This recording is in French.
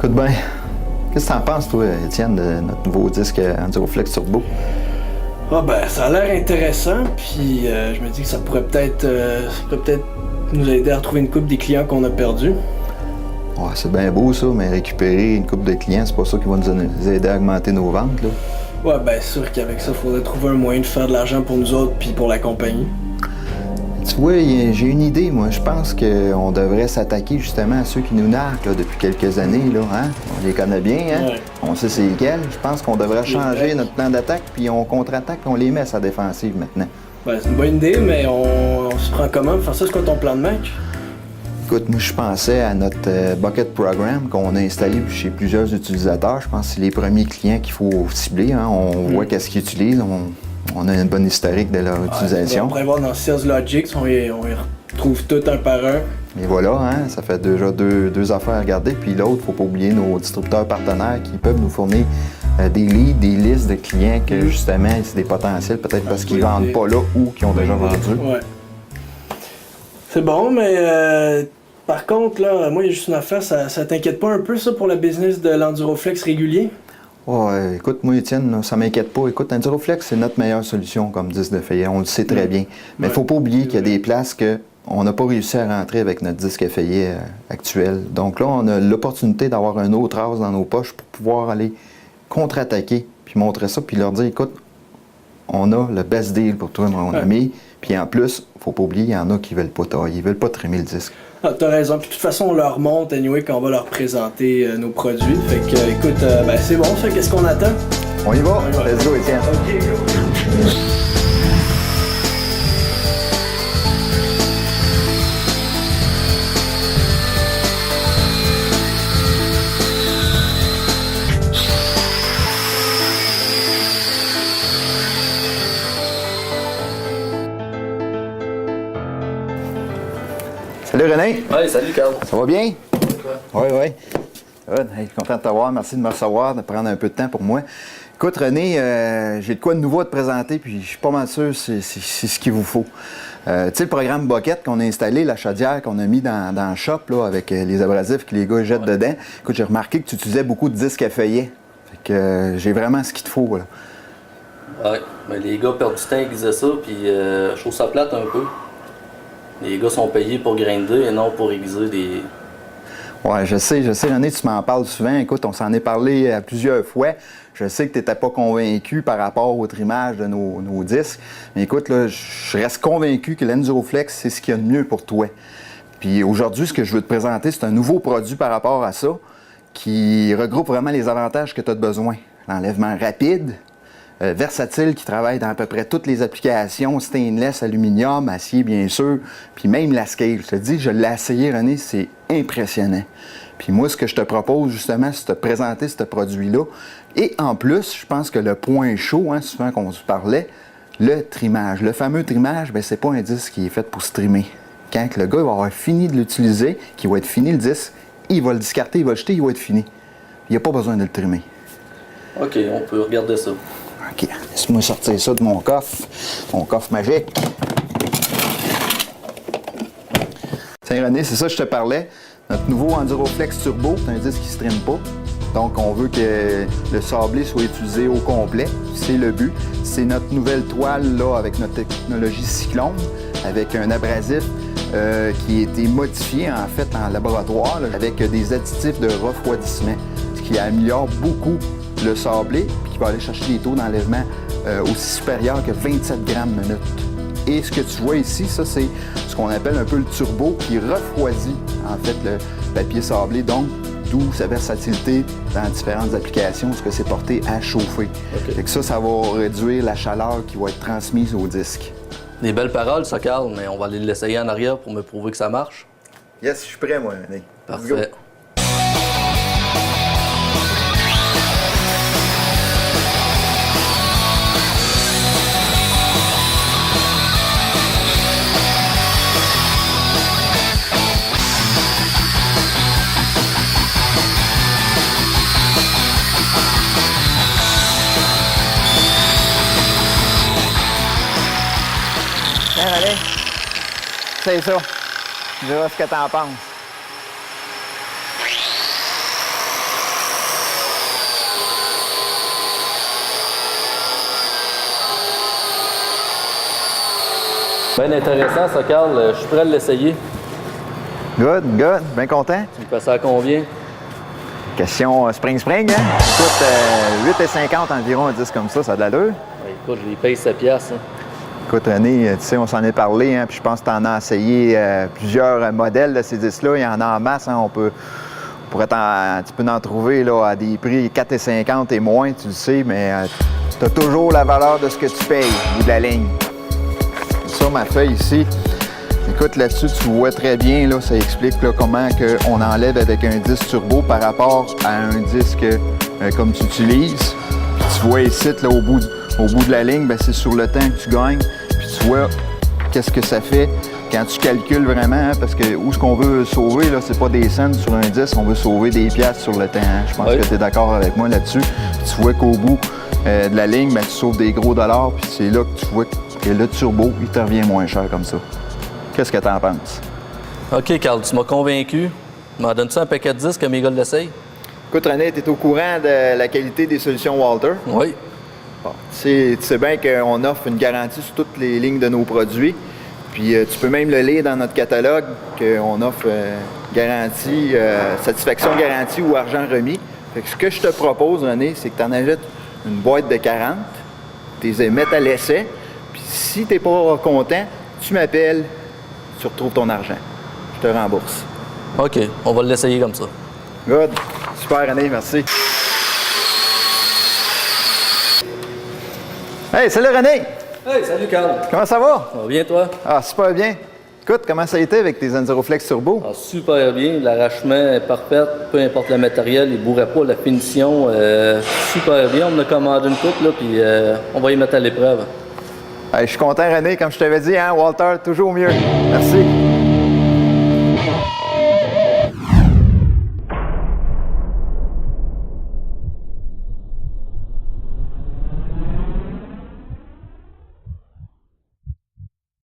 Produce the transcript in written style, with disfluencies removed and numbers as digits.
Écoute bien, qu'est-ce que t'en penses, toi, Étienne, de notre nouveau disque EnduroFlex Turbo? Ah ben, ça a l'air intéressant, puis je me dis que ça pourrait peut-être nous aider à retrouver une couple des clients qu'on a perdus. Ouais, c'est bien beau ça, mais récupérer une couple de clients, c'est pas ça qui va nous aider à augmenter nos ventes, là. Ouais, ben sûr qu'avec ça, il faudrait trouver un moyen de faire de l'argent pour nous autres puis pour la compagnie. Tu vois, j'ai une idée, moi. Je pense qu'on devrait s'attaquer justement à ceux qui nous narquent là, depuis quelques années, là, hein? On les connaît bien, hein? Ouais. On sait c'est lesquels. Je pense qu'on devrait changer notre plan d'attaque, puis on contre-attaque, on les met à sa défensive maintenant. Ben, c'est une bonne idée, mais on se prend comment pour faire ça? C'est quoi ton plan de match? Écoute, moi, je pensais à notre Bucket Program qu'on a installé chez plusieurs utilisateurs. Je pense que c'est les premiers clients qu'il faut cibler, hein? On voit qu'est-ce qu'ils utilisent, on a une bonne historique de leur utilisation. On pourrait voir dans Sales Logic, on y retrouve tout un par un. Et voilà, hein, ça fait déjà deux affaires à regarder. Puis l'autre, faut pas oublier nos distributeurs partenaires qui peuvent nous fournir des leads, des listes de clients que justement, c'est des potentiels, peut-être parce qu'ils vendent pas là ou qu'ils ont déjà vendu. Ouais. C'est bon, mais par contre, là, moi, il y a juste une affaire, ça t'inquiète pas un peu, ça, pour le business de l'EnduroFlex régulier? Ouais, écoute, moi, Étienne, ça m'inquiète pas. Écoute, EnduroFlex, c'est notre meilleure solution comme disque de feuillet. On le sait très bien. Mais il faut pas oublier qu'il y a des places qu'on n'a pas réussi à rentrer avec notre disque feuillet actuel. Donc là, on a l'opportunité d'avoir un autre as dans nos poches pour pouvoir aller contre-attaquer, puis montrer ça, puis leur dire, écoute, on a le best deal pour toi, mon ami. Puis en plus, faut pas oublier, il y en a qui veulent pas tailler, ils veulent pas trimer le disque. Ah, t'as raison. Puis de toute façon, on leur montre, anyway, quand on va leur présenter nos produits. Fait que, écoute, ben c'est bon, ça. Qu'est-ce qu'on attend? On y va? Let's go, Étienne. OK, go. Salut René! Ouais, salut Carl. Ça va bien? Oui, oui. Good. Hey, content de t'avoir. Merci de me recevoir, de prendre un peu de temps pour moi. Écoute, René, j'ai de quoi de nouveau à te présenter, puis je suis pas mal sûr que c'est ce qu'il vous faut. Tu sais, le programme Bucket qu'on a installé, la chaudière qu'on a mis dans le shop, là, avec les abrasifs que les gars jettent dedans. Écoute, j'ai remarqué que tu utilisais beaucoup de disques à feuillet. Fait que j'ai vraiment ce qu'il te faut, là. Ouais, ben les gars perdent du temps à aiguiser ça, puis je trouve ça plate un peu. Les gars sont payés pour grinder et non pour aiguiser des... Ouais, je sais, René, tu m'en parles souvent. Écoute, on s'en est parlé à plusieurs fois. Je sais que tu n'étais pas convaincu par rapport au trimage de nos disques. Mais écoute, là, je reste convaincu que l'EnduroFlex, c'est ce qu'il y a de mieux pour toi. Puis aujourd'hui, ce que je veux te présenter, c'est un nouveau produit par rapport à ça qui regroupe vraiment les avantages que tu as besoin. L'enlèvement rapide, versatile, qui travaille dans à peu près toutes les applications, stainless, aluminium, acier bien sûr, puis même la scale. Je te dis, je l'ai essayé, René, c'est impressionnant. Puis moi, ce que je te propose justement, c'est de te présenter ce produit-là. Et en plus, je pense que le point chaud, hein, souvent qu'on se parlait, le trimage. Le fameux trimage, bien, c'est pas un disque qui est fait pour se trimer. Quand le gars va avoir fini de l'utiliser, qu'il va être fini le disque, il va le discarter, il va le jeter, il va être fini. Il n'y a pas besoin de le trimer. OK, on peut regarder ça. OK, laisse-moi sortir ça de mon coffre magique. Tiens, René, c'est ça que je te parlais. Notre nouveau EnduroFlex Turbo, c'est un disque qui ne se trime pas. Donc, on veut que le sablé soit utilisé au complet. C'est le but. C'est notre nouvelle toile là, avec notre technologie Cyclone, avec un abrasif qui a été modifié en fait en laboratoire là, avec des additifs de refroidissement, ce qui améliore beaucoup le sablé puis qui va aller chercher des taux d'enlèvement aussi supérieurs que 27 grammes minute. Et ce que tu vois ici, ça c'est ce qu'on appelle un peu le turbo qui refroidit en fait le papier sablé, donc d'où sa versatilité dans différentes applications, ce que c'est porté à chauffer. Okay. Fait que ça va réduire la chaleur qui va être transmise au disque. Des belles paroles, ça, Carl, mais on va aller l'essayer en arrière pour me prouver que ça marche. Yes, je suis prêt, moi, René. Parfait. René, c'est ça. Je diras ce que t'en penses. Bien intéressant ça, Carl. Je suis prêt à l'essayer. Good, good. Bien content. Tu me fais ça à combien? Question spring, hein? Écoute, 8,50 environ un disque comme ça a de l'allure. Ben, écoute, je les paye 7 piastres. Hein. Écoute, René, tu sais, on s'en est parlé, hein, puis je pense que tu en as essayé plusieurs modèles de ces disques-là. Il y en a en masse, hein, tu peux en trouver là, à des prix 4,50 et moins, tu le sais, mais tu as toujours la valeur de ce que tu payes au bout de la ligne. Ça, ma feuille ici, écoute, là-dessus, tu vois très bien, là, ça explique là, comment on enlève avec un disque turbo par rapport à un disque comme tu utilises. Puis tu vois ici, là, au bout de la ligne, ben, c'est sur le temps que tu gagnes. Puis tu vois qu'est-ce que ça fait quand tu calcules vraiment, hein, parce que où ce qu'on veut sauver, là, c'est pas des cents sur un disque, on veut sauver des piastres sur le temps. Hein. Je pense que tu es d'accord avec moi là-dessus. Puis tu vois qu'au bout de la ligne, ben, tu sauves des gros dollars, puis c'est là que tu vois que le turbo, il te revient moins cher comme ça. Qu'est-ce que tu en penses? OK, Carl, tu m'as convaincu. M'en donnes-tu un paquet de disques que mes gars l'essayent? Écoute, René, tu es au courant de la qualité des solutions Walter? Oui. Bon, tu sais bien qu'on offre une garantie sur toutes les lignes de nos produits. Puis tu peux même le lire dans notre catalogue qu'on offre garantie, satisfaction garantie ou argent remis. Fait que ce que je te propose, René, c'est que tu en achètes une boîte de 40, tu les mets à l'essai, puis si tu n'es pas content, tu m'appelles, tu retrouves ton argent. Je te rembourse. OK, on va l'essayer comme ça. Good. Super, René, merci. Hey, salut René! Hey, salut Carl! Comment ça va? Ça va bien, toi? Ah, super bien. Écoute, comment ça a été avec tes Endiroflex Turbo? Ah, super bien, l'arrachement est parfait, peu importe le matériel, il ne bourrait pas, la finition, super bien. On en a commandé une coupe, là, puis on va y mettre à l'épreuve. Hey, je suis content, René, comme je t'avais dit, hein, Walter, toujours mieux. Merci.